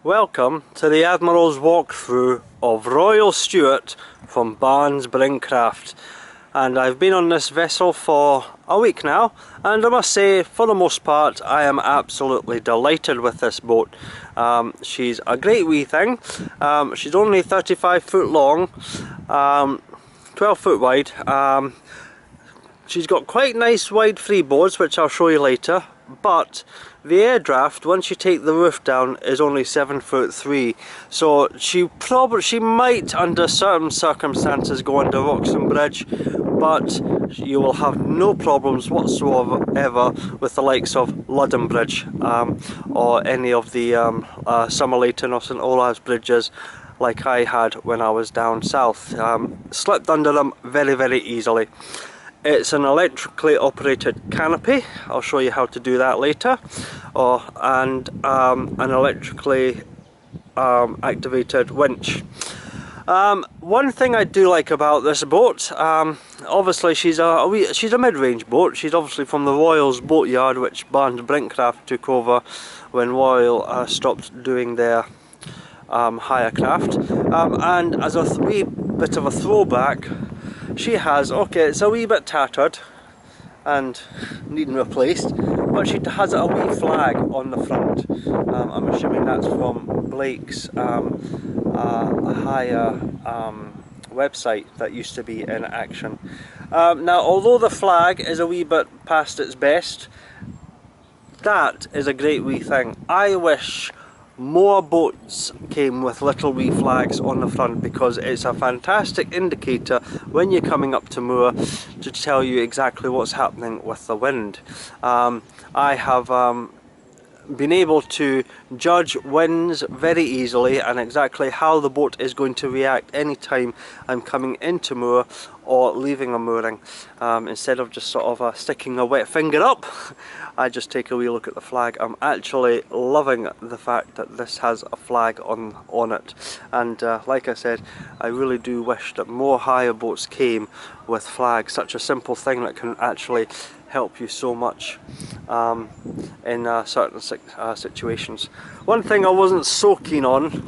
Welcome to the Admirals walkthrough of Royal Stuart from Brinkcraft, and I've been on this vessel for a week now, and I must say for the most part I am absolutely delighted with this boat. She's a great wee thing. She's only 35 foot long, 12 foot wide. She's got quite nice wide freeboards which I'll show you later, but the air draft, once you take the roof down, is only 7'3", so she might under certain circumstances go under Roxham Bridge, but you will have no problems whatsoever with the likes of London Bridge or any of the Somerleyton or St Olave's bridges like I had when I was down south. Slipped under them very easily. It's an electrically operated canopy. I'll show you how to do that later, and an electrically activated winch. One thing I do like about this boat, obviously she's a mid-range boat. She's obviously from the Royal's boatyard, which Brinkcraft took over when Royal stopped doing their hire craft. And as a wee bit of a throwback, she has, okay, it's a wee bit tattered and needing replaced, but she has a wee flag on the front. I'm assuming that's from Blake's hire website that used to be in action. Now, although the flag is a wee bit past its best, that is a great wee thing. I wish more boats came with little wee flags on the front, because it's a fantastic indicator when you're coming up to moor to tell you exactly what's happening with the wind. I have been able to judge winds very easily and exactly how the boat is going to react anytime I'm coming into moor or leaving a mooring. Instead of just sort of sticking a wet finger up, I just take a wee look at the flag. I'm actually loving the fact that this has a flag on it, and like I said, I really do wish that more hire boats came with flags. Such a simple thing that can actually help you so much in certain situations. One thing I wasn't so keen on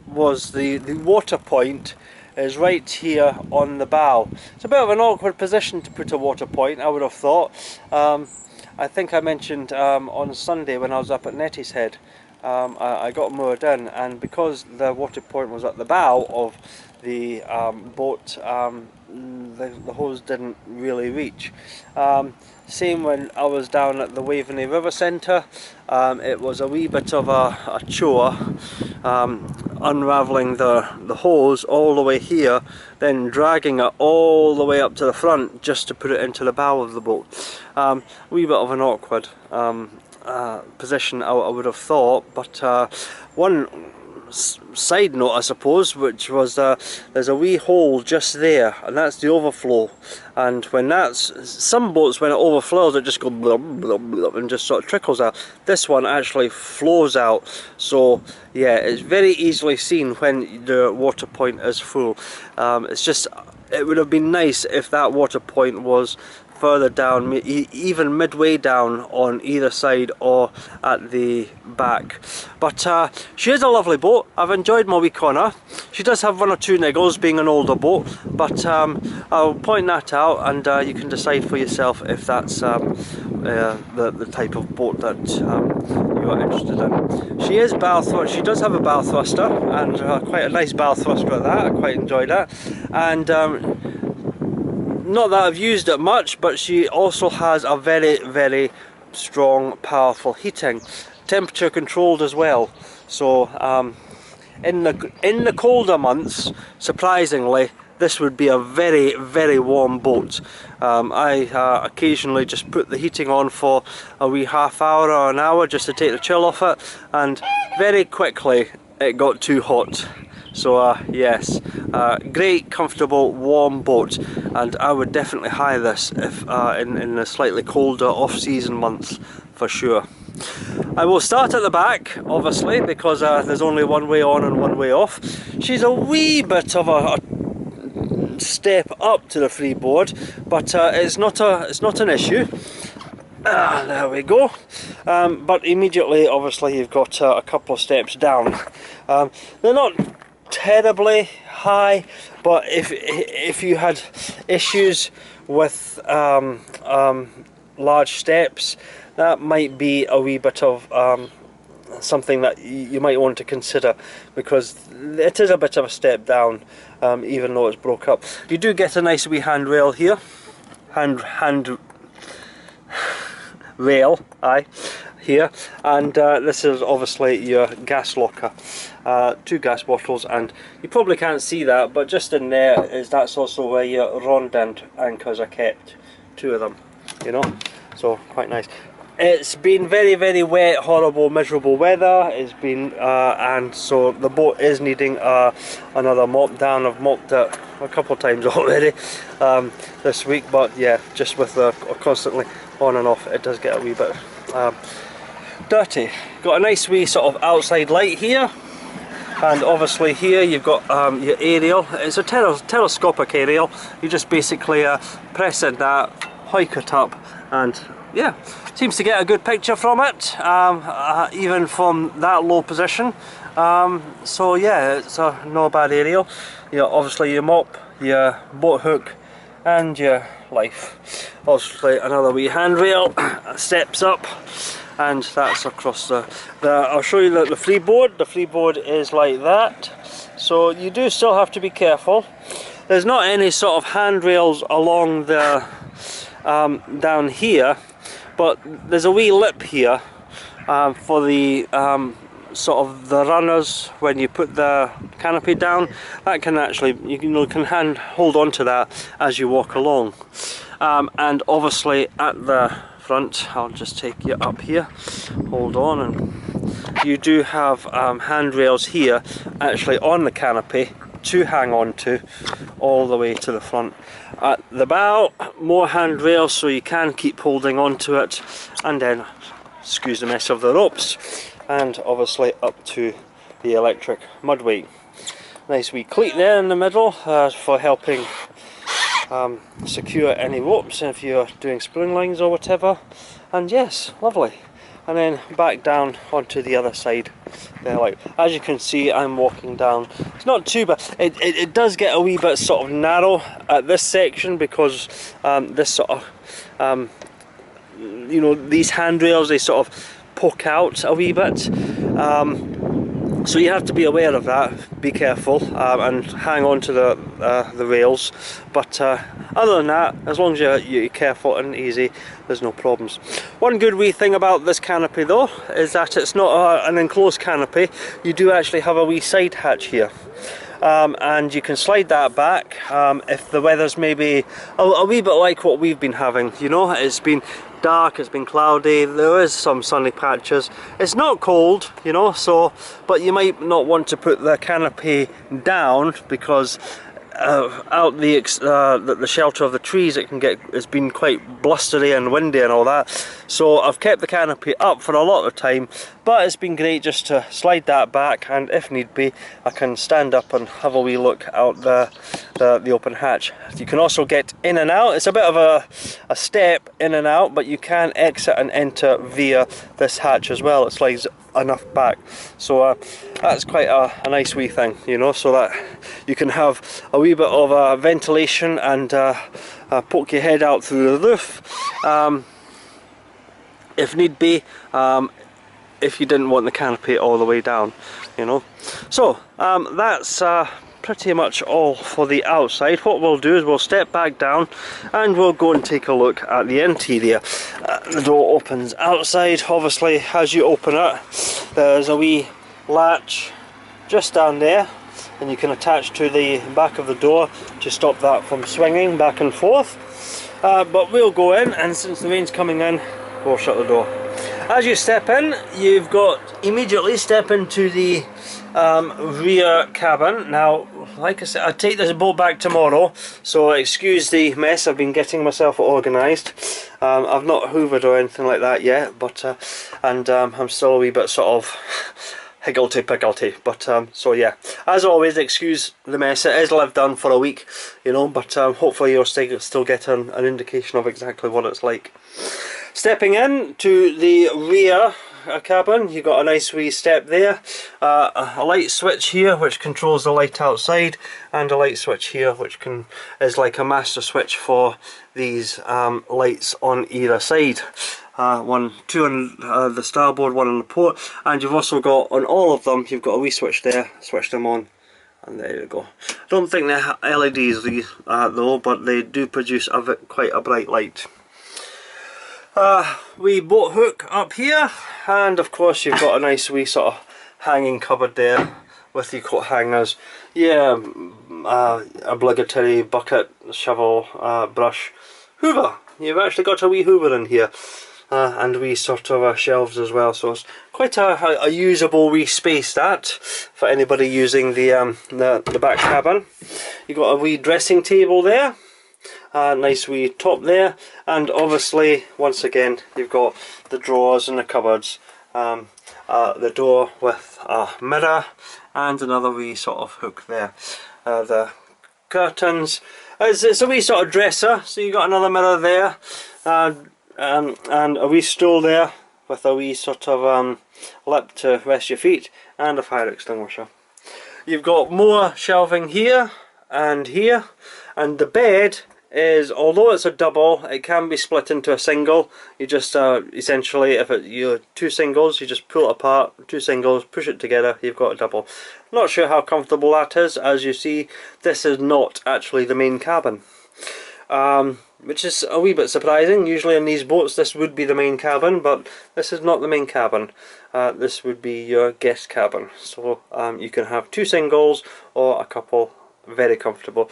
was the water point is right here on the bow. It's a bit of an awkward position to put a water point, I would have thought. I think I mentioned on Sunday when I was up at Nettie's Head, I got moored in, and because the water point was at the bow of the boat, the hose didn't really reach. Same when I was down at the Waveney River Centre. It was a wee bit of a chore unravelling the hose all the way here, then dragging it all the way up to the front just to put it into the bow of the boat. A wee bit of an awkward position, I would have thought, but one side note, I suppose, which was there's a wee hole just there, and that's the overflow, and when some boats, when it overflows, it just goes blub, blub, blub, and just sort of trickles out. This one actually flows out, so yeah, it's very easily seen when the water point is full. It would have been nice if that water point was further down, even midway down on either side or at the back. But she is a lovely boat. I've enjoyed my week on her. She does have one or two niggles, being an older boat, but I'll point that out, and you can decide for yourself if that's the type of boat that you are interested in. She is bow thrust. She does have a bow thruster, and quite a nice bow thruster at that. I quite enjoy that, and not that I've used it much, but she also has a very strong, powerful heating, temperature controlled as well. So in the colder months, surprisingly, this would be a very warm boat. I occasionally just put the heating on for a wee half hour or an hour just to take the chill off it, and very quickly it got too hot. So yes, great, comfortable, warm boat, and I would definitely hire this if in the slightly colder off-season months for sure. I will start at the back, obviously, because there's only one way on and one way off. She's a wee bit of a step up to the freeboard, but it's not an issue. There we go. But immediately, obviously, you've got a couple of steps down. They're not terribly high, but if you had issues with large steps, that might be a wee bit of something that you might want to consider, because it is a bit of a step down, even though it's broke up. You do get a nice wee handrail here, hand rail, here, and this is obviously your gas locker. 2 gas bottles, and you probably can't see that, but just in there that's also where your rondant anchors are kept, 2 of them, you know, so quite nice. It's been very, very wet, horrible, miserable weather. It's been and so the boat is needing another mop down. I've mopped it a couple of times already this week, but yeah, just with the constantly on and off, it does get a wee bit dirty. Got a nice wee sort of outside light here, and obviously here you've got your aerial. It's a telescopic aerial. You just basically press in that, hike it up, and yeah, seems to get a good picture from it, even from that low position. So yeah, it's no bad aerial. You know, obviously your mop, your boat hook, and your life. Obviously another wee handrail, steps up, and that's across the I'll show you the freeboard. The freeboard is like that, so you do still have to be careful. There's not any sort of handrails along the down here, but there's a wee lip here for the sort of the runners. When you put the canopy down, that can actually, you can hold on to that as you walk along. And obviously at the front, I'll just take you up here, hold on, and you do have handrails here actually on the canopy to hang on to all the way to the front. At the bow, more handrails so you can keep holding on to it, and then excuse the mess of the ropes, and obviously up to the electric mudway. Nice wee cleat there in the middle for helping secure any ropes if you're doing spring lines or whatever. And yes, lovely. And then back down onto the other side there. Like, as you can see, I'm walking down. It's not too bad. It does get a wee bit sort of narrow at this section, because this sort of you know, these handrails, they sort of poke out a wee bit, so you have to be aware of that, be careful, and hang on to the rails. But other than that, as long as you're careful and easy, there's no problems. One good wee thing about this canopy though is that it's not an enclosed canopy. You do actually have a wee side hatch here, and you can slide that back if the weather's maybe a wee bit like what we've been having. You know, it's been dark, it's been cloudy, there is some sunny patches, it's not cold, you know, so, but you might not want to put the canopy down, because out the shelter of the trees it's been quite blustery and windy and all that. So I've kept the canopy up for a lot of time, but it's been great just to slide that back, and if need be I can stand up and have a wee look out the open hatch. You can also get in and out. It's a bit of a step in and out, but you can exit and enter via this hatch as well. It slides enough back, so that's quite a nice wee thing, you know, so that you can have a wee bit of ventilation and poke your head out through the roof if need be, if you didn't want the canopy all the way down, you know. So that's pretty much all for the outside. What we'll do is we'll step back down and we'll go and take a look at the interior. The door opens outside. Obviously, as you open it, there's a wee latch just down there, and you can attach to the back of the door to stop that from swinging back and forth. But we'll go in, and since the rain's coming in, we'll shut the door. As you step in, you've got immediately step into the rear cabin. Now, like I said, I take this boat back tomorrow, so excuse the mess. I've been getting myself organised. I've not hoovered or anything like that yet, but and I'm still a wee bit sort of higgledy-piggledy. But so yeah, as always, excuse the mess. It is lived done for a week, you know, but hopefully you'll still get an indication of exactly what it's like. Stepping in to the rear cabin, you've got a nice wee step there, a light switch here which controls the light outside, and a light switch here which is like a master switch for these lights on either side. Two on the starboard, one on the port, and you've also got on all of them, you've got a wee switch there, switch them on, and there you go. I don't think they're LEDs though, but they do produce quite a bright light. Wee boat hook up here, and of course you've got a nice wee sort of hanging cupboard there with your coat hangers. Yeah, obligatory bucket, shovel, brush, hoover. You've actually got a wee hoover in here, and wee sort of shelves as well. So it's quite a usable wee space that for anybody using the back cabin. You've got a wee dressing table there. Nice wee top there, and obviously once again you've got the drawers and the cupboards, the door with a mirror and another wee sort of hook there. The curtains, it's a wee sort of dresser, so you've got another mirror there, and a wee stool there with a wee sort of lip to rest your feet, and a fire extinguisher. You've got more shelving here, and the bed is, although it's a double, it can be split into a single. You just essentially, if you're two singles, you just pull it apart, two singles, push it together, you've got a double. Not sure how comfortable that is. As you see, this is not actually the main cabin, which is a wee bit surprising. Usually in these boats this would be the main cabin, but this is not the main cabin. This would be your guest cabin, so you can have two singles or a couple, very comfortable.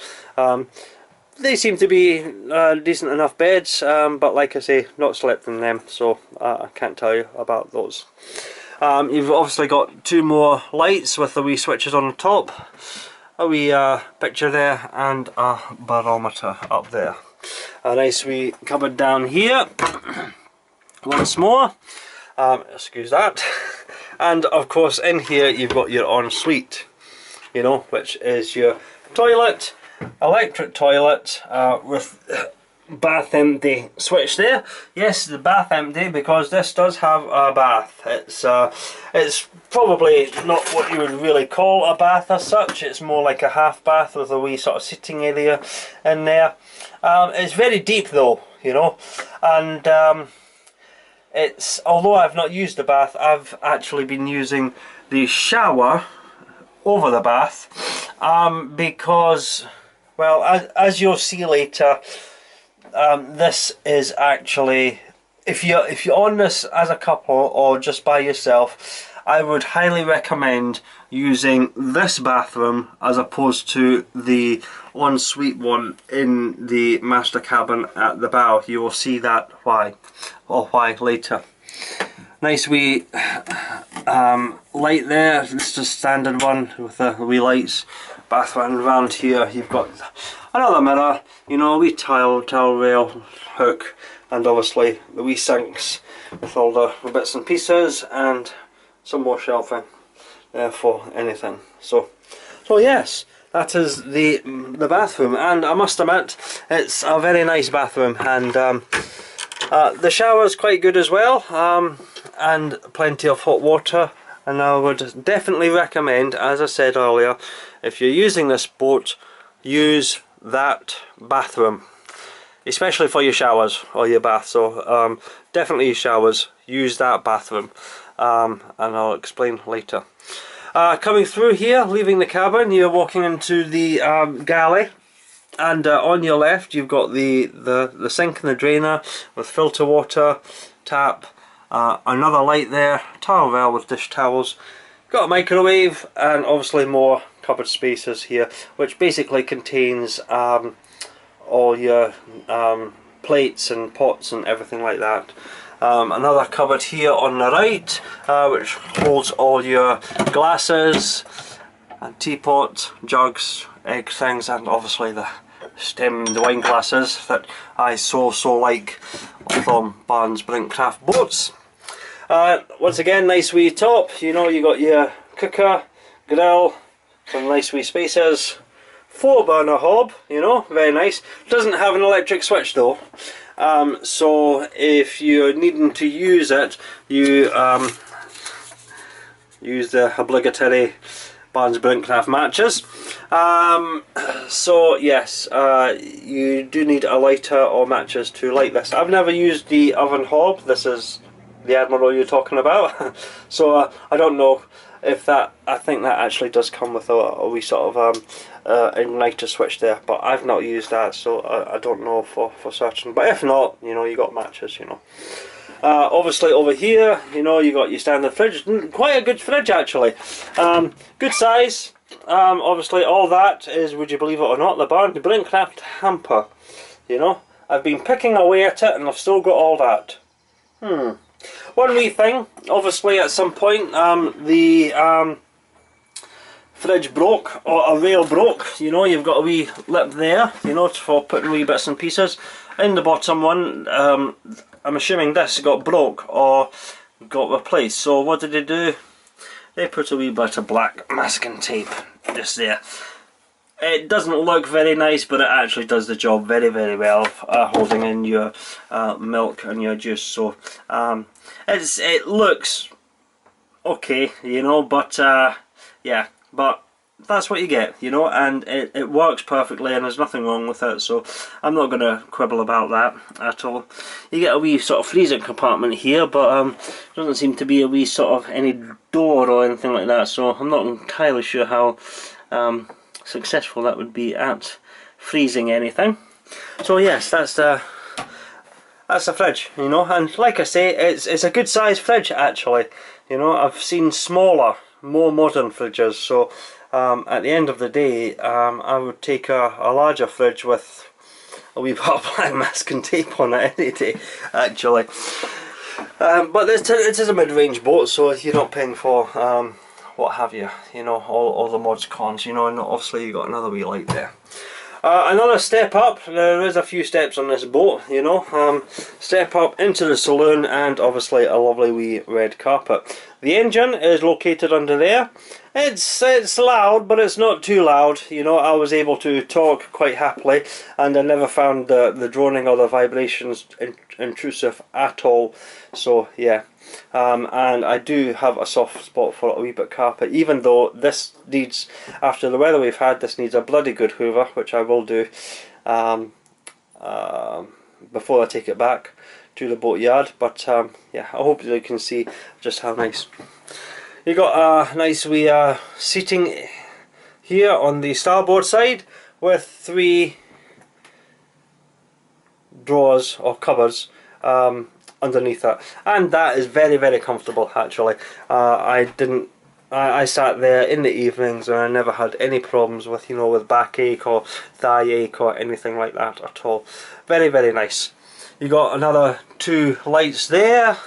They seem to be decent enough beds, but like I say, not slept in them, so I can't tell you about those. You've obviously got two more lights with the wee switches on the top, a wee picture there, and a barometer up there. A nice wee cupboard down here, once more, excuse that, and of course in here you've got your ensuite, you know, which is your toilet, electric toilet with bath empty switch there. Yes, the bath empty because this does have a bath. It's probably not what you would really call a bath as such. It's more like a half bath with a wee sort of sitting area in there. It's very deep though, you know, and although I've not used the bath, I've actually been using the shower over the bath, because, well, as you'll see later, this is actually, if you're on this as a couple or just by yourself, I would highly recommend using this bathroom as opposed to the ensuite one in the master cabin at the bow. You will see that why later. Nice wee light there. It's just standard one with the wee lights. Bathroom around here, you've got another mirror, you know, a wee towel rail hook, and obviously the wee sinks with all the bits and pieces, and some more shelving there for anything. So yes, that is the bathroom, and I must admit it's a very nice bathroom, and the shower is quite good as well, and plenty of hot water. And I would definitely recommend, as I said earlier, if you're using this boat, use that bathroom, especially for your showers or your bath. So definitely your showers, use that bathroom, and I'll explain later. Coming through here, leaving the cabin, you're walking into the galley, and on your left you've got the sink and the drainer with filter water, tap, another light there, towel rail with dish towels, got a microwave, and obviously more cupboard spaces here, which basically contains all your plates and pots and everything like that. Another cupboard here on the right, which holds all your glasses and teapot, jugs, egg things, and obviously the stemmed wine glasses that I so like from Brinkcraft boats. Once again, nice wee top. You know, you got your cooker, grill, some nice wee spacers, 4-burner hob. You know, very nice. Doesn't have an electric switch though. So if you're needing to use it, you use the obligatory Barnes Brinkcraft matches. So yes, you do need a lighter or matches to light this. I've never used the oven hob. This is the Admiral you're talking about. So I don't know if that, I think that actually does come with a wee sort of igniter switch there, but I've not used that, so I don't know for certain. But if not, you know, you got matches, you know. Obviously over here, you know, you got your standard fridge. Quite a good fridge actually. Good size. Obviously all that is, would you believe it or not, the Brinkcraft hamper. You know, I've been picking away at it and I've still got all that. One wee thing, obviously at some point the fridge broke, or a rail broke. You know, you've got a wee lip there, you know, for putting wee bits and pieces. In the bottom one, I'm assuming this got broke or got replaced. So what did they do? They put a wee bit of black masking tape just there. It doesn't look very nice, but it actually does the job very, very well, holding in your milk and your juice. So it looks okay, you know, but yeah, but that's what you get, you know, and it works perfectly and there's nothing wrong with it, so I'm not going to quibble about that at all. You get a wee sort of freezing compartment here, but doesn't seem to be a wee sort of any door or anything like that, so I'm not entirely sure how successful that would be at freezing anything. So yes, that's the fridge, you know, and like I say, it's a good size fridge actually. You know, I've seen smaller, more modern fridges, so at the end of the day, I would take a larger fridge with a wee bit of black masking tape on it any day, actually. But it is a mid-range boat, so you're not paying for what have you, you know, all the mods cons, you know, and obviously you got another wee light there. Another step up, there is a few steps on this boat, you know, step up into the saloon and obviously a lovely wee red carpet. The engine is located under there. It's loud, but it's not too loud, you know. I was able to talk quite happily and I never found the droning or the vibrations intrusive at all, so yeah. And I do have a soft spot for a wee bit of carpet, even though this needs, after the weather we've had, this needs a bloody good hoover, which I will do before I take it back to the boat yard. But yeah, I hope you can see just how nice. You got a nice wee seating here on the starboard side with 3 drawers or cupboards underneath it, and that is very, very comfortable actually. I sat there in the evenings and I never had any problems with, you know, with backache or thigh ache or anything like that at all. Very, very nice. You got another 2 lights there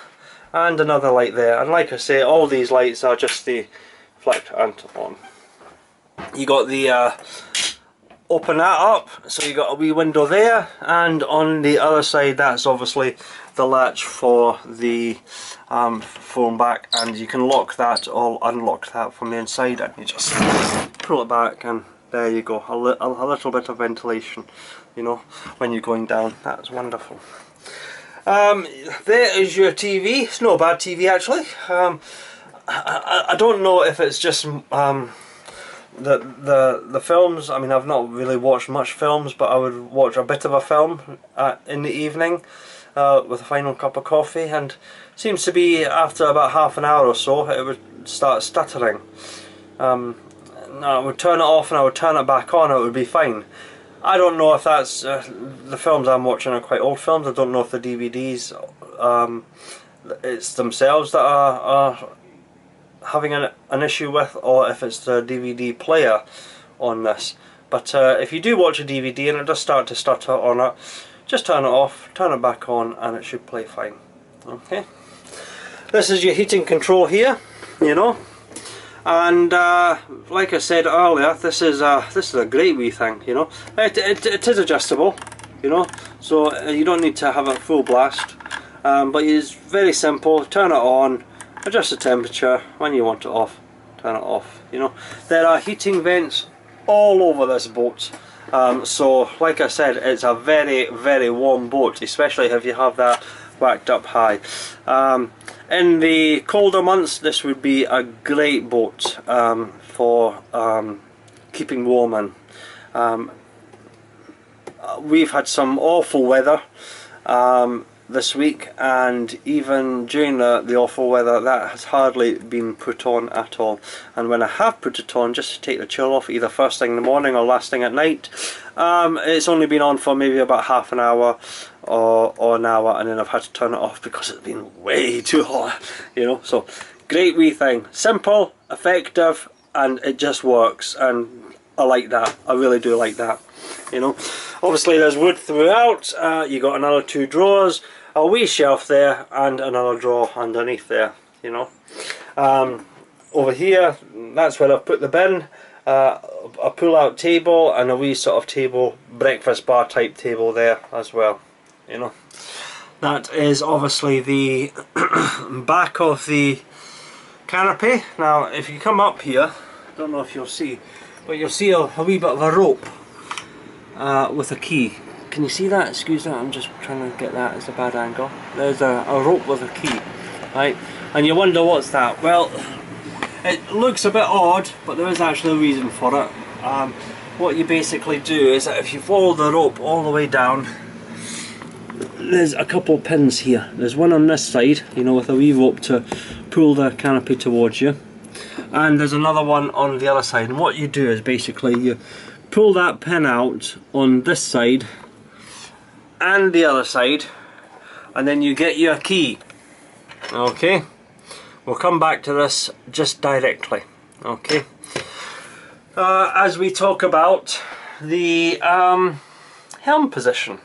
and another light there, and like I say, all these lights are just the flick and on. You got the open that up, so you got a wee window there, and on the other side that's obviously the latch for the phone back, and you can lock that or unlock that from the inside, and you just pull it back and there you go, a little bit of ventilation, you know, when you're going down. That's wonderful. There is your TV. It's not a bad TV actually. I don't know if it's just the films. I mean, I've not really watched much films, but I would watch a bit of a film in the evening with a final cup of coffee, and seems to be after about half an hour or so it would start stuttering. I would turn it off and I would turn it back on, it would be fine. I don't know if that's the films I'm watching are quite old films. I don't know if the DVDs it's themselves that are having an issue with, or if it's the DVD player on this. But if you do watch a DVD and it does start to stutter on it, just turn it off, turn it back on, and it should play fine. Okay. This is your heating control here, you know. And like I said earlier, this is a great wee thing, you know. It is adjustable, you know, so you don't need to have a full blast. but it's very simple. Turn it on, adjust the temperature. When you want it off, turn it off. You know, there are heating vents all over this boat. So like I said, it's a very, very warm boat, especially if you have that whacked up high. In the colder months, this would be a great boat for keeping warm in. We've had some awful weather this week, and even during the awful weather, that has hardly been put on at all. And when I have put it on, just to take the chill off, either first thing in the morning or last thing at night, it's only been on for maybe about half an hour or an hour, and then I've had to turn it off because it's been way too hot, you know. So great wee thing, simple, effective, and it just works, and I like that. I really do like that, you know. Obviously there's wood throughout. You got another 2 drawers, a wee shelf there, and another drawer underneath there, you know. Over here, that's where I've put the bin, a pull out table, and a wee sort of table, breakfast bar type table there as well, you know. That is obviously the back of the canopy. Now if you come up here, I don't know if you'll see, but you'll see a wee bit of a rope with a key. Can you see that? Excuse that, I'm just trying to get that, it's a bad angle. There's a rope with a key, right? And you wonder what's that? Well, it looks a bit odd, but there is actually a reason for it. What you basically do is that if you follow the rope all the way down, there's a couple pins here. There's one on this side, you know, with a wee rope to pull the canopy towards you, and there's another one on the other side. And what you do is basically you pull that pin out on this side and the other side, and then you get your key. Okay, we'll come back to this just directly. Okay, as we talk about the helm position,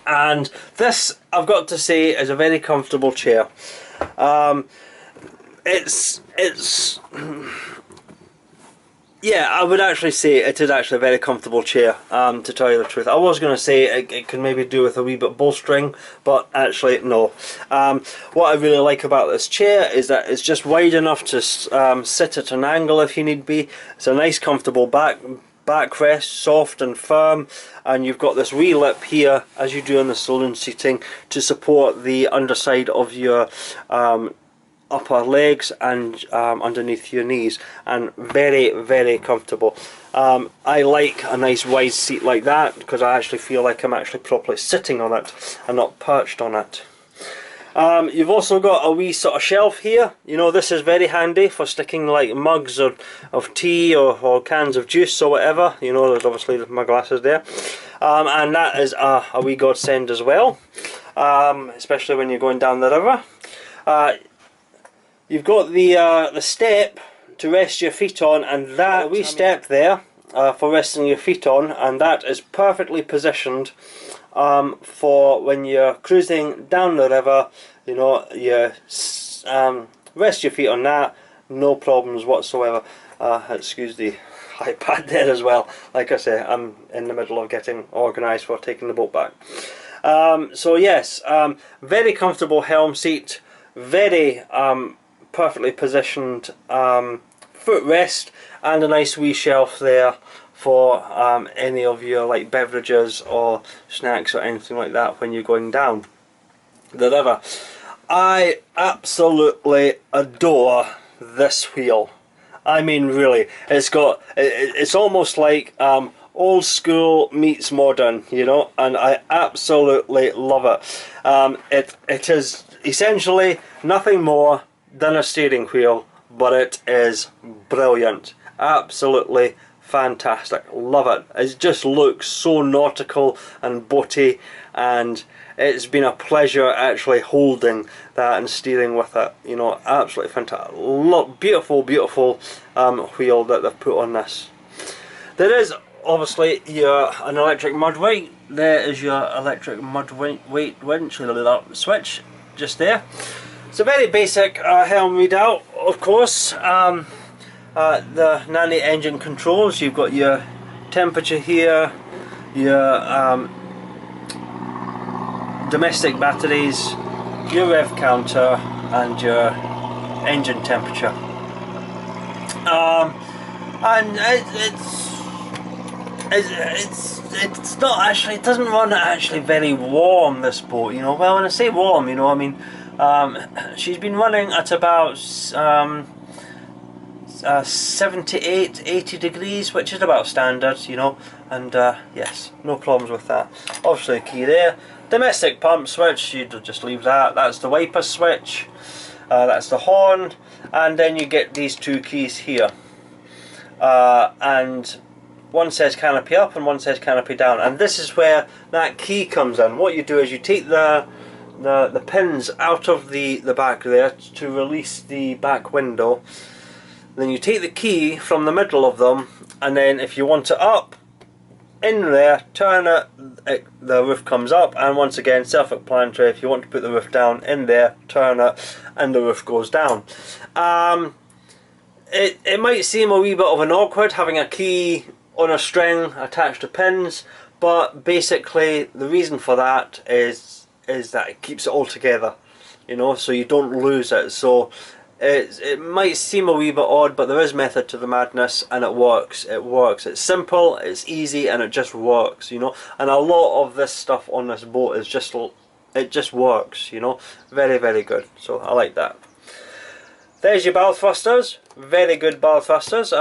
and this, I've got to say, is a very comfortable chair. Yeah, I would actually say it is actually a very comfortable chair, to tell you the truth. I was going to say it could maybe do with a wee bit bolstering, but actually no. What I really like about this chair is that it's just wide enough to sit at an angle if you need be. It's a nice comfortable backrest, soft and firm, and you've got this wee lip here, as you do on the saloon seating, to support the underside of your upper legs and underneath your knees, and very, very comfortable. I like a nice wide seat like that because I actually feel like I'm actually properly sitting on it and not perched on it. You've also got a wee sort of shelf here. You know, this is very handy for sticking like mugs of tea or cans of juice or whatever. You know, there's obviously my glasses there, and that is a wee godsend as well, especially when you're going down the river. You've got the step to rest your feet on, and that wee step there for resting your feet on, and that is perfectly positioned for when you're cruising down the river. You know, you rest your feet on that, no problems whatsoever. Excuse the iPad there as well. Like I say, I'm in the middle of getting organised for taking the boat back. So yes, very comfortable helm seat, very perfectly positioned footrest, and a nice wee shelf there for any of your like beverages or snacks or anything like that when you're going down the river. I absolutely adore this wheel. I mean, really, it's almost like old school meets modern, you know, and I absolutely love it. It is essentially nothing more than a steering wheel, but it is brilliant, absolutely fantastic, love it. It just looks so nautical and boaty, and it's been a pleasure actually holding that and steering with it, you know, absolutely fantastic. Look, beautiful, beautiful wheel that they've put on this. There is obviously an electric mud weight. There is your electric mud weight winch switch just there. It's a very basic helm readout, of course. The nanny engine controls. You've got your temperature here, your domestic batteries, your rev counter, and your engine temperature. And it's not actually, it doesn't run actually very warm, this boat, you know. Well, when I say warm, you know, I mean she's been running at about 78, 80 degrees, which is about standard, you know, and yes, no problems with that. Obviously a key there, domestic pump switch, you just leave that, that's the wiper switch, that's the horn, and then you get these two keys here, and one says canopy up and one says canopy down, and this is where that key comes in. What you do is you take the pins out of the back there to release the back window. Then you take the key from the middle of them, and then if you want it up in there, turn it, the roof comes up, and once again self-explanatory, if you want to put the roof down in there, turn it and the roof goes down. It might seem a wee bit of an awkward having a key on a string attached to pins, but basically the reason for that is that it keeps it all together, you know, so you don't lose it. So it might seem a wee bit odd, but there is method to the madness, and it works. It works. It's simple, it's easy, and it just works, you know. And a lot of this stuff on this boat is just, it just works, you know. Very, very good. So I like that. There's your bow thrusters. Very good bow thrusters.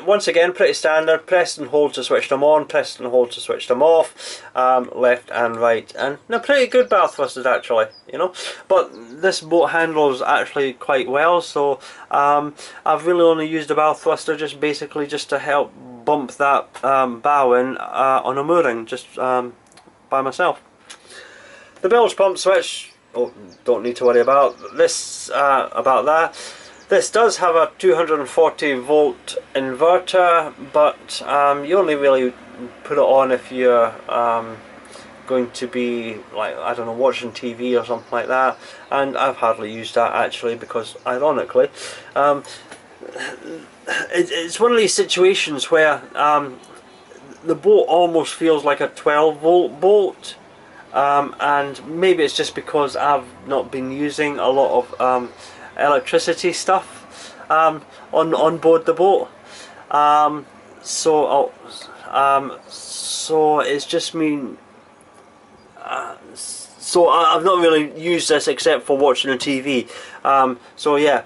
Once again, pretty standard. Press and hold to switch them on, press and hold to switch them off, left and right, and they're pretty good bow thrusters actually, you know. But this boat handles actually quite well, so I've really only used a bow thruster just basically just to help bump that bow in on a mooring, just by myself. The bilge pump switch, oh, don't need to worry about this, about that. This does have a 240 volt inverter, but you only really put it on if you're going to be, like, I don't know, watching TV or something like that, and I've hardly used that actually, because ironically it's one of these situations where the boat almost feels like a 12 volt boat, and maybe it's just because I've not been using a lot of electricity stuff on board the boat, so it's just mean so I've not really used this except for watching the TV, so yeah,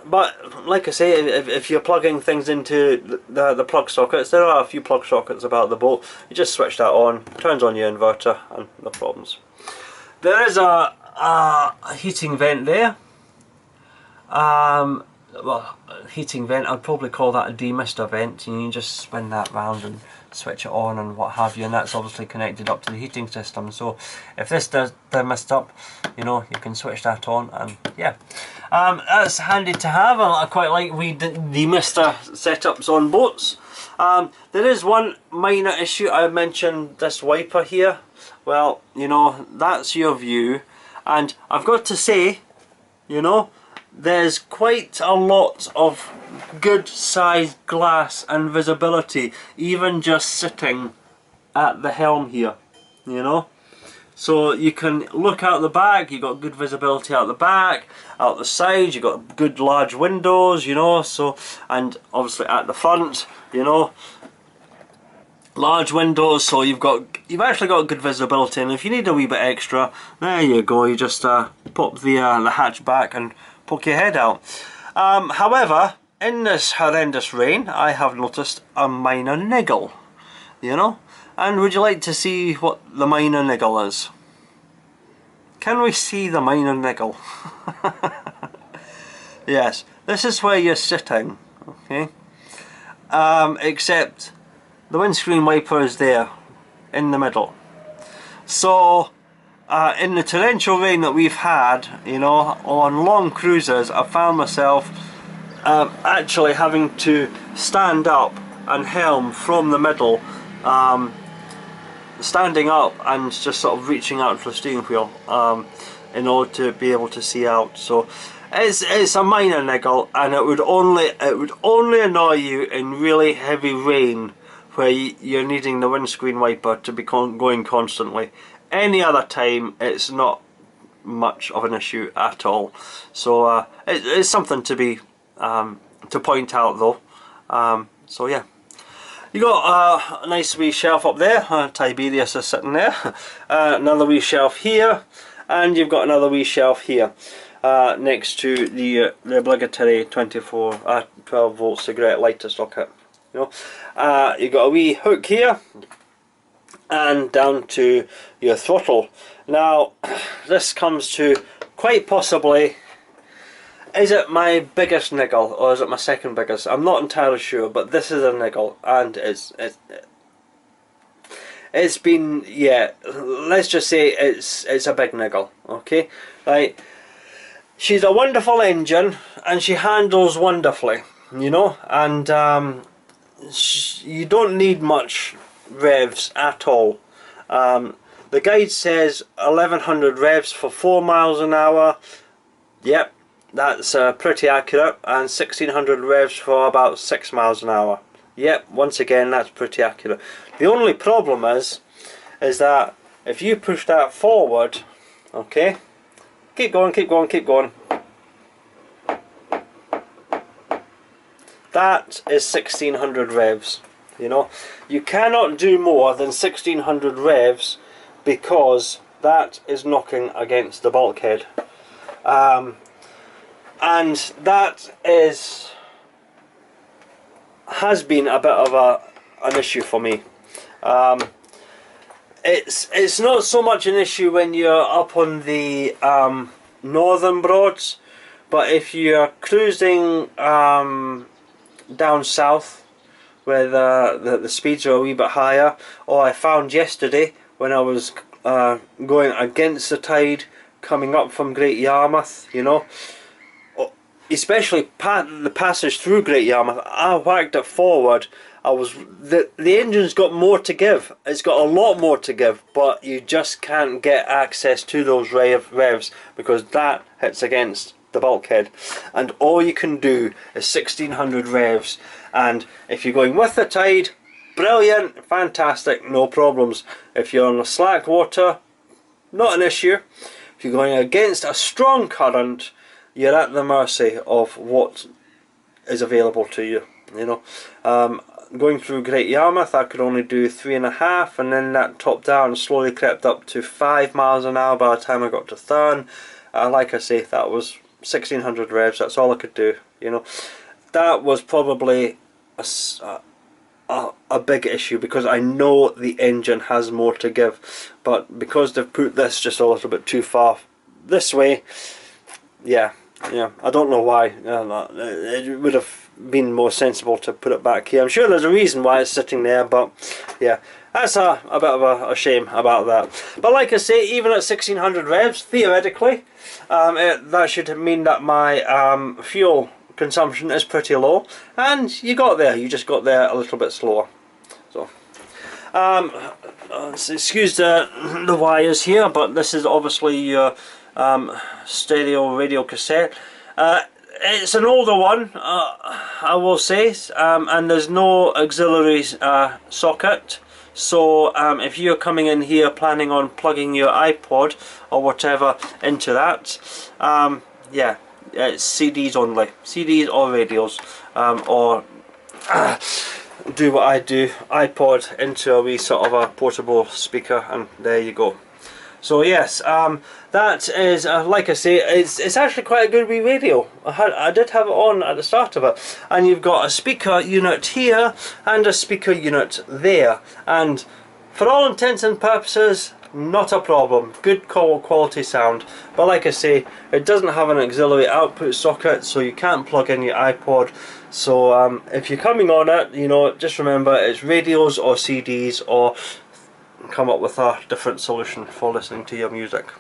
but like I say, if you're plugging things into the plug sockets, there are a few plug sockets about the boat, you just switch that on, turns on your inverter, and no problems. There is a heating vent there. Well, heating vent, I'd probably call that a demister vent, and you just spin that round and switch it on and what have you, and that's obviously connected up to the heating system. So if this does demist up, you know, you can switch that on, and yeah, that's handy to have. I quite like demister setups on boats. There is one minor issue. I mentioned this wiper here. Well, you know, that's your view, and I've got to say, you know, there's quite a lot of good sized glass and visibility, even just sitting at the helm here, you know. So you can look out the back, you've got good visibility out the back, out the sides, you've got good large windows, you know, so, and obviously at the front, you know, large windows, so you've actually got good visibility, and if you need a wee bit extra, there you go, you just pop the hatch back and poke your head out. However, in this horrendous rain, I have noticed a minor niggle, you know, and would you like to see what the minor niggle is? Can we see the minor niggle? Yes, this is where you're sitting, okay, except the windscreen wiper is there in the middle. So in the torrential rain that we've had, you know, on long cruises, I found myself actually having to stand up and helm from the middle, standing up and just sort of reaching out for the steering wheel in order to be able to see out. So it's a minor niggle, and it would only annoy you in really heavy rain where you're needing the windscreen wiper to be going constantly. Any other time it's not much of an issue at all. So it's something to be to point out though. So yeah, you got a nice wee shelf up there. Tiberius is sitting there. Another wee shelf here, and you've got another wee shelf here next to the obligatory 12 volt cigarette lighter socket. You know, you've got a wee hook here, and down to your throttle. Now, this comes to quite possibly, is it my biggest niggle or is it my second biggest? I'm not entirely sure, but this is a niggle, and it's been, yeah, let's just say it's a big niggle. Okay, right. She's a wonderful engine and she handles wonderfully, you know, and you don't need much revs at all. The guide says 1100 revs for 4 miles an hour. Yep, that's pretty accurate. And 1600 revs for about 6 miles an hour. Yep, once again that's pretty accurate. The only problem is that if you push that forward, okay, keep going, keep going, keep going. That is 1600 revs. You know, you cannot do more than 1600 revs because that is knocking against the bulkhead, and that has been a bit of an issue for me. It's not so much an issue when you're up on the northern Broads, but if you're cruising down south where the speeds are a wee bit higher, or I found yesterday when I was going against the tide coming up from Great Yarmouth, you know, especially the passage through Great Yarmouth, I whacked it forward. The engine's got more to give. It's got a lot more to give, but you just can't get access to those revs because that hits against the bulkhead, and all you can do is 1600 revs. And if you're going with the tide, brilliant, fantastic, no problems. If you're on the slack water, not an issue. If you're going against a strong current, you're at the mercy of what is available to you. You know, going through Great Yarmouth, I could only do 3.5, and then that topped down and slowly crept up to 5 miles an hour by the time I got to Thurn. Like I say, that was 1600 revs. That's all I could do. You know, that was probably a big issue because I know the engine has more to give, but because they've put this just a little bit too far this way, yeah, I don't know why. It would have been more sensible to put it back here. I'm sure there's a reason why it's sitting there, but yeah, that's a bit of a shame about that. But like I say, even at 1600 revs, theoretically, that should mean that my fuel consumption is pretty low, and you just got there a little bit slower. So excuse the wires here, but this is obviously your stereo radio cassette. It's an older one, I will say, and there's no auxiliary socket. So if you're coming in here planning on plugging your iPod or whatever into that, yeah, it's CDs only, CDs or radios, or do what I do, iPod into a wee sort of a portable speaker, and there you go. So yes, that is, like I say, it's actually quite a good wee radio. I did have it on at the start of it, and you've got a speaker unit here and a speaker unit there, and for all intents and purposes, not a problem. Good quality sound, but like I say, it doesn't have an auxiliary output socket, so you can't plug in your iPod. So if you're coming on it, you know, just remember it's radios or CDs, or come up with a different solution for listening to your music.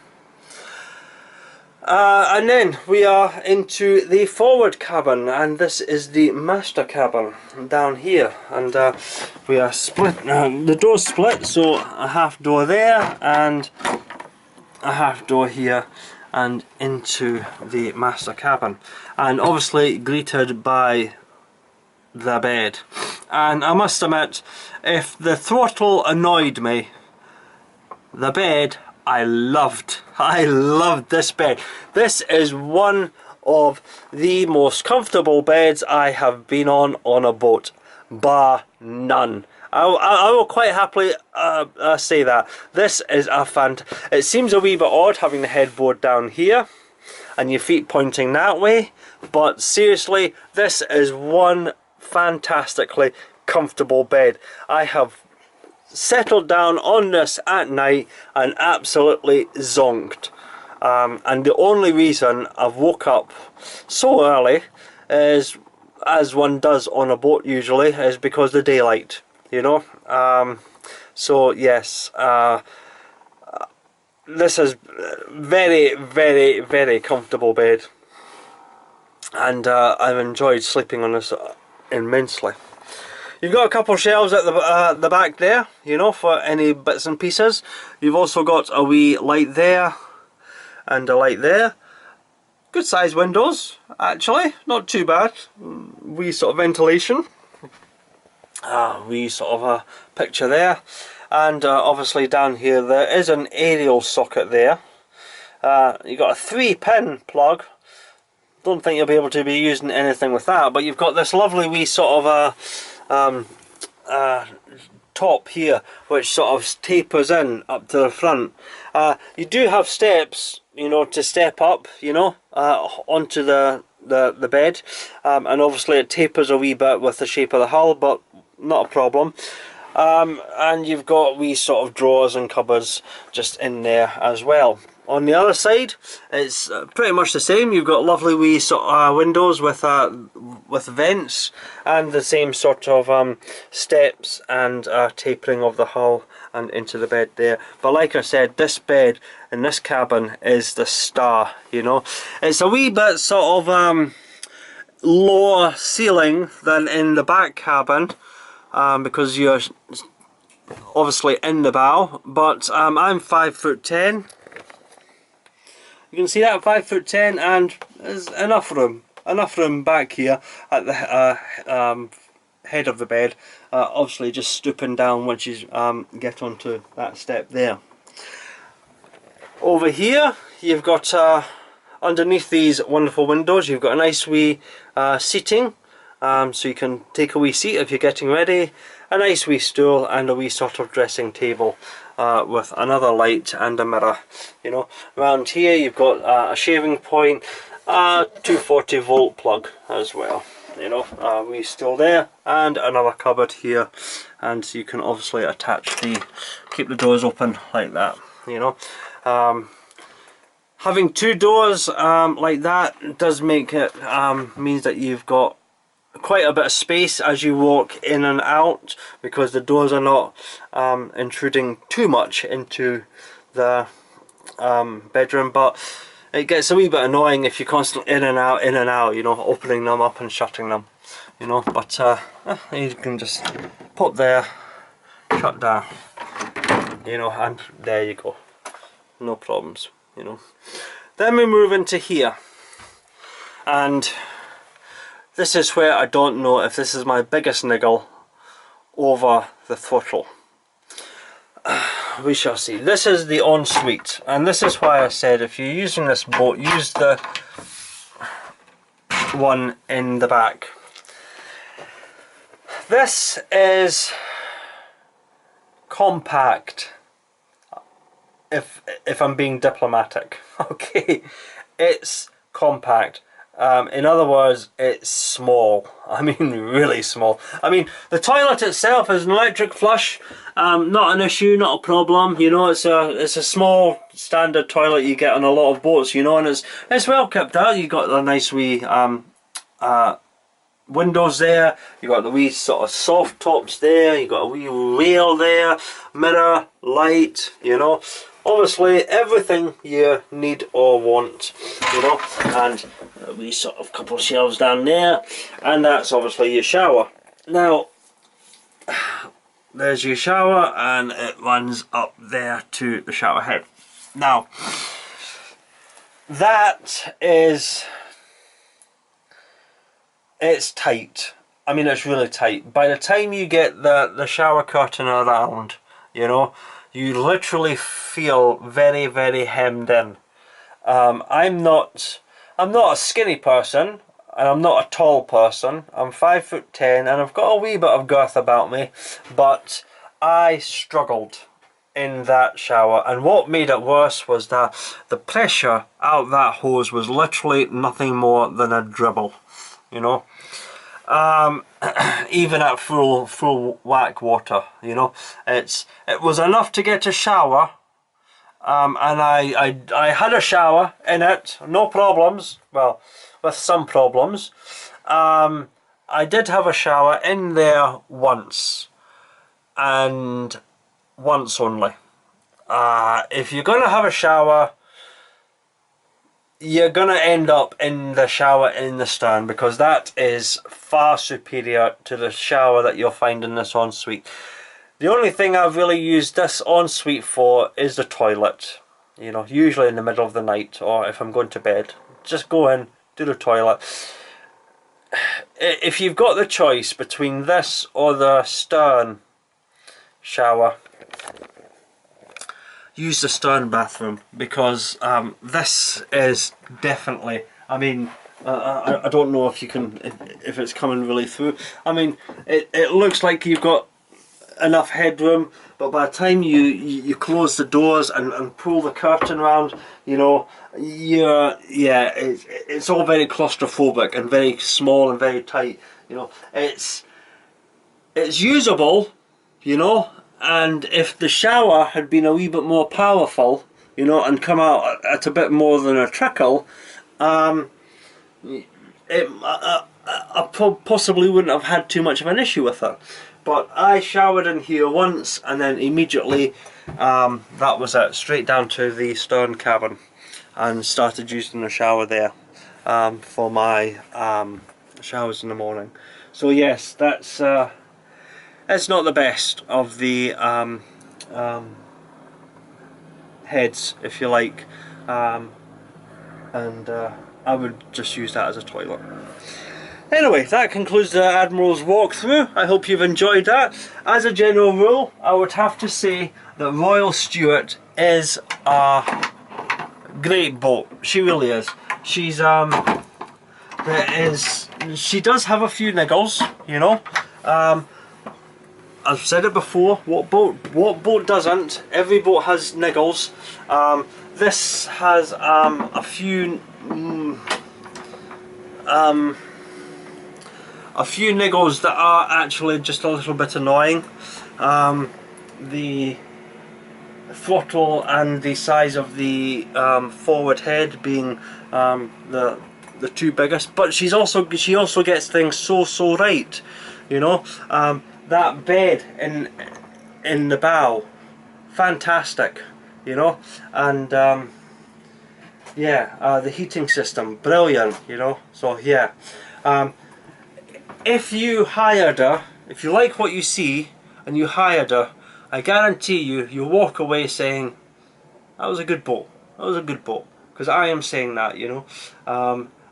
And then we are into the forward cabin, and this is the master cabin down here, and we are split, the door's split, so a half door there and a half door here and into the master cabin, and obviously greeted by the bed. And I must admit, if the throttle annoyed me, the bed I loved. I loved this bed. This is one of the most comfortable beds I have been on a boat, bar none. I will quite happily say that. This is a it seems a wee bit odd having the headboard down here and your feet pointing that way, but seriously, this is one fantastically comfortable bed. I have settled down on this at night and absolutely zonked. And the only reason I've woke up so early is, as one does on a boat usually, is because the daylight, you know. So yes, this is very, very, very comfortable bed, and I've enjoyed sleeping on this immensely. You've got a couple of shelves at the back there, you know, for any bits and pieces. You've also got a wee light there and a light there. Good sized windows, actually, not too bad. Wee sort of ventilation. Wee sort of a picture there. And obviously down here there is an aerial socket there. You've got a 3-pin plug. Don't think you'll be able to be using anything with that, but you've got this lovely wee sort of top here which sort of tapers in up to the front. You do have steps, you know, to step up, you know, onto the bed, and obviously it tapers a wee bit with the shape of the hull, but not a problem. And you've got wee sort of drawers and cupboards just in there as well. On the other side, it's pretty much the same. You've got lovely wee sort of windows with vents, and the same sort of steps and tapering of the hull and into the bed there. But like I said, this bed in this cabin is the star, you know. It's a wee bit sort of lower ceiling than in the back cabin, because you're obviously in the bow, but I'm 5'10". You can see that, 5'10", and there's enough room back here at the head of the bed. Obviously just stooping down once you get onto that step there. Over here you've got underneath these wonderful windows, you've got a nice wee seating, so you can take a wee seat if you're getting ready, a nice wee stool and a wee sort of dressing table with another light and a mirror, you know. Around here you've got a shaving point, 240 volt plug as well, you know, wee stool there, and another cupboard here, and you can obviously keep the doors open like that, you know. Having two doors like that does make it means that you've got quite a bit of space as you walk in and out, because the doors are not intruding too much into the bedroom. But it gets a wee bit annoying if you're constantly in and out, you know, opening them up and shutting them, you know. But you can just pop there, shut down, you know, and there you go, no problems, you know. Then we move into here, and this is where I don't know if this is my biggest niggle over the throttle. We shall see. This is the ensuite, and this is why I said if you're using this boat, use the one in the back. This is compact, if I'm being diplomatic. Okay, it's compact. In other words, it's small. I mean, really small. I mean, the toilet itself is an electric flush. Not an issue, not a problem. You know, it's a small standard toilet you get on a lot of boats. You know, and it's well kept out. You got the nice wee windows there. You got the wee sort of soft tops there. You got a wee rail there, mirror, light. You know. Obviously everything you need or want, you know, and we sort of couple of shelves down there, and that's obviously your shower. Now there's your shower, and it runs up there to the shower head. Now that is, it's tight. I mean, it's really tight. By the time you get the shower curtain around, you know, you literally feel very, very hemmed in. I'm not a skinny person, and I'm not a tall person. I'm 5'10", and I've got a wee bit of girth about me, but I struggled in that shower, and what made it worse was that the pressure out that hose was literally nothing more than a dribble, you know. Even at full whack water, you know, it was enough to get a shower. And I had a shower in it, no problems, well, with some problems. I did have a shower in there once, and once only. If you're going to have a shower, you're going to end up in the shower in the stern, because that is far superior to the shower that you'll find in this ensuite. The only thing I've really used this ensuite for is the toilet. You know, usually in the middle of the night, or if I'm going to bed. Just go in, do the toilet. If you've got the choice between this or the stern shower, use the stern bathroom, because this is definitely, I mean, I don't know if you can, if it's coming really through. I mean, it looks like you've got enough headroom, but by the time you close the doors and pull the curtain around, you know, it's all very claustrophobic and very small and very tight. You know, it's usable, you know, and if the shower had been a wee bit more powerful, you know, and come out at a bit more than a trickle, I possibly wouldn't have had too much of an issue with it. But I showered in here once, and then immediately that was it, straight down to the stern cabin, and started using the shower there for my showers in the morning. So yes, that's it's not the best of the heads, if you like, and I would just use that as a toilet. Anyway, that concludes the Admirals walkthrough. I hope you've enjoyed that. As a general rule, I would have to say that Royal Stuart is a great boat. She really is. She's she does have a few niggles, you know. I've said it before. What boat doesn't? Every boat has niggles. This has a few niggles that are actually just a little bit annoying. The throttle and the size of the forward head being the two biggest, but she also gets things so right, you know. That bed in the bow, fantastic, you know, and yeah, the heating system, brilliant, you know. So yeah. If you hired her, if you like what you see and you hired her, I guarantee you'll walk away saying, that was a good boat, that was a good boat, because I am saying that, you know,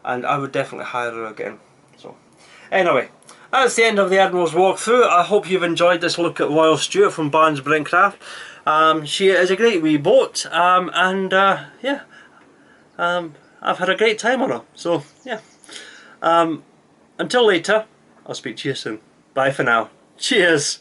and I would definitely hire her again. So anyway, that's the end of the Admirals walkthrough. I hope you've enjoyed this look at Royal Stuart from Barnes Brinkcraft. She is a great wee boat, and yeah, I've had a great time on her, so yeah. Until later, I'll speak to you soon. Bye for now. Cheers!